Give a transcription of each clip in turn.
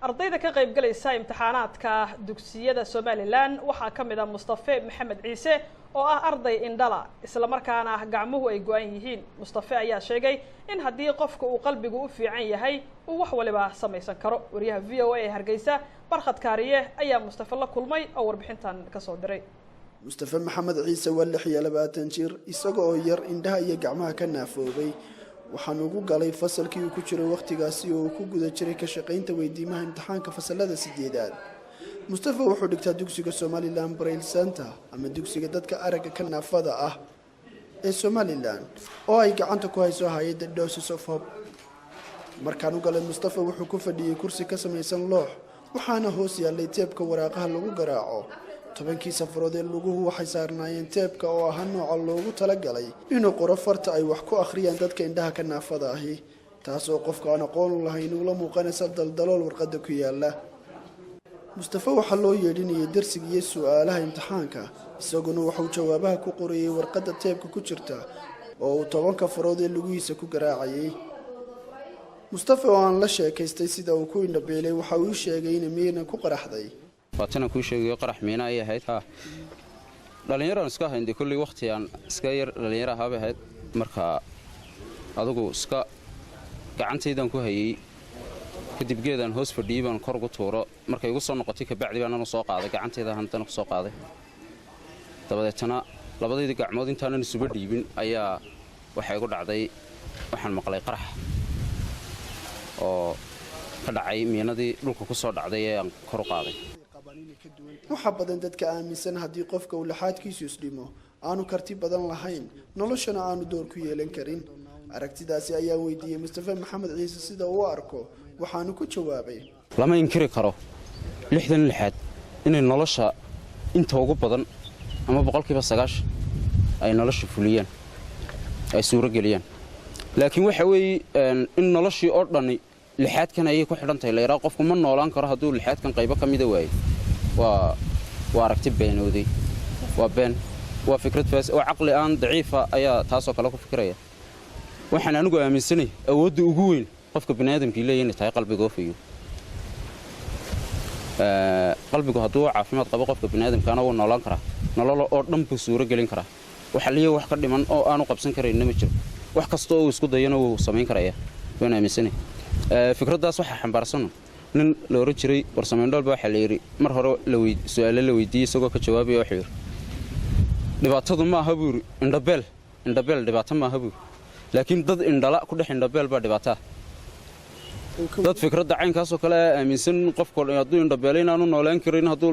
ardayda ka qayb galaysa imtixaanaadka dugsiyada Somaliland waxa kamid ah Mustafa Maxamed Ciise oo ah arday indhala isla markaana gacmuhu ay go'an yihiin. Mustafa ayaa sheegay in haddii qofka uu qalbigu u fiican yahay uu wax waliba samaysan karo. Wariyaha VOA ee Hargeysa Barkhad Kaariye ayaa Mustafa la kulmay oo warbixintan ka soo diray. Mustafa Maxamed Ciise waa 26 jir isagoo yar indhaha iyo gacmaha ka naafoobay. waxaan ugu galay fasalkii uu ku jiray waqtigaasi oo ku guda jiray ka shaqaynta weydiimaha imtixaanka fasalada 8aad. Mustafa wuxuu dhigtaa dugsiga Somaliland Braille Center ama dugsiga dadka aragga ka naafada ah ee Somaliland oo ay gacanta ku hayso hay'adda Doses of Hope. markaan u galay Mustafa wuxuu ku fadhiyay kursi ka samaysan loox waxaana hoos yaallay teebka waraaqaha lagu garaaco. tobankii safarood ee luguhu waxay saarnaayeen teebka oo ah nooca loogu talagalay inuu qoro farta ay wax ku akhriyaan dadka indhaha ka naafada ahi, taas oo qofka aan aqoon u lahayn uu la muuqanaysa daldalool warqadda ku yaala. Mustafa waxa loo yeedhinayay darsiga iyo su'aalaha imtixaanka, isaguna wuxuu jawaabaha ku qorayay warqadda teebka ku jirta oo uu 10 farood ee lugihiisa ku garaacayay. Mustafa oo aan la sheekaystay sida uu ku indhabeelay waxa uu sheegay in miirna ku qaraxday. waatana ku sheegay qarax miina ay ahayd dhalinyaro iska haynday kulli waqtiyan iska yar dhalinyaro ahaabay ahayd marka adigu iska gacantaydan ku hayay kadib geedan hoos fadhiyay baan kor ugu tuuro markay igu soo noqotay ka bacdi baan soo qaaday gacantayda hantana ku soo qaaday dabadeetana labadayda gacmood intaan isuba dhiibin ayaa waxa igu dhacday waxaan maqlay qarax oo ka dhacay miinadii dhulka ku soo dhacday ee aan kor u qaaday. waxa badan dadka aaminsan haddii qofka uu laxaadkiisu isdhimo aanu karti badan lahayn noloshana aanu door ku yeelan karin. aragtidaasi ayaa weydiiyay Mustafa Maxamed Ciise sida uu arko waxaanu ku jawaabay lama inkiri karo 66 inay nolosha inta ugu badan ama 90% ay nolosha fuliyaan ay suuro galiyaan laakiin waxa weeye in noloshii oo dhan lixaadkan ay ku xidhantahay leeyahay qofku ma noolaan karo hadduu lixaadkan qayb ka mid ah waay waa aragti beenooday waa fikrad faas oo aqli aan daciifa ayaa taas oo kale ku fikiraya. waxaan anigu aaminsanahay awoodda ugu weyn qofka bini'aadamka leeyahay tahay qalbiga fiyo qalbigu hadduu caafimaad qabo qofka bini'aadamka uu noolaan kara nolol oo dhan buu suuro gelin kara waxa liyo wax ka dhiman oo aanu qabsan karin ma jiro wax kasta oo isku dayana uu sameyn karaya waan aaminsanahay. fikraddaas waxa xambaarsan nin la oran jiray warsameendolba waxa la yiri mar hore su'aalo la weydiiyay isagoo ka jawaabay waxa yiri dhibaatadu ma aha buur indhabeel dhibaato ma aha buur laakiin dad indhala ku dhex indhabeel ba dhibaato dad fikradda caynkaas oo kale aaminsan qofku hadduu indhabeelay inaanu noolaan karin hadduu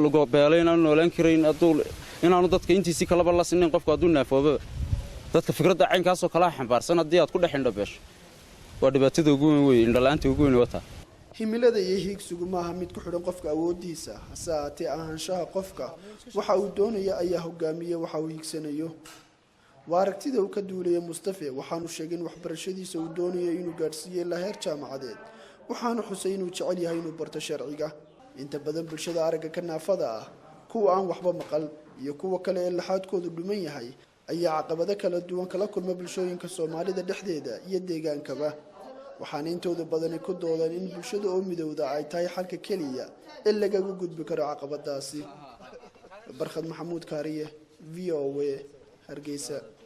lagu beelay inaanu noolaan karin hadduu inaanu dadka intiisi kala la sineen qofku hadduu naafoobo dadka fikradda caynkaas oo kale xambaarsan haddii aad ku dhex indhabeesho waa dhibaatada ugu weyn indhalaanta ugu weyn wata. himilada iyo hiigsigu maaha mid ku xidhan qofka awoodiisa hase ahaatee ahaanshaha qofka waxa uu doonaya ayaa hogaamiya waxa uu hiigsanayo. waa aragtida uu ka duulaya Mustafa waxaanu sheegay in waxbarashadiisa uu doonayo inuu gaarsiiyo ilaa heer jaamacadeed waxaanu xusay inuu jecel yahay inuu barto sharciga. inta badan bulshada aragga ka naafada ah kuwa aan waxba maqal iyo kuwa kale ee laxaadkoodu dhuman yahay ayaa caqabado kala duwan kala kulma bulshooyinka Soomaalida dhexdeeda iyo deegaankaba waxaan intooda badan ku doodaan in bulshada oo midowda ay tahay xalka kaliya ee laga gudbi karo caqabadaasi. Barkhad Maxamuud Kaariye VOA Hargeysa.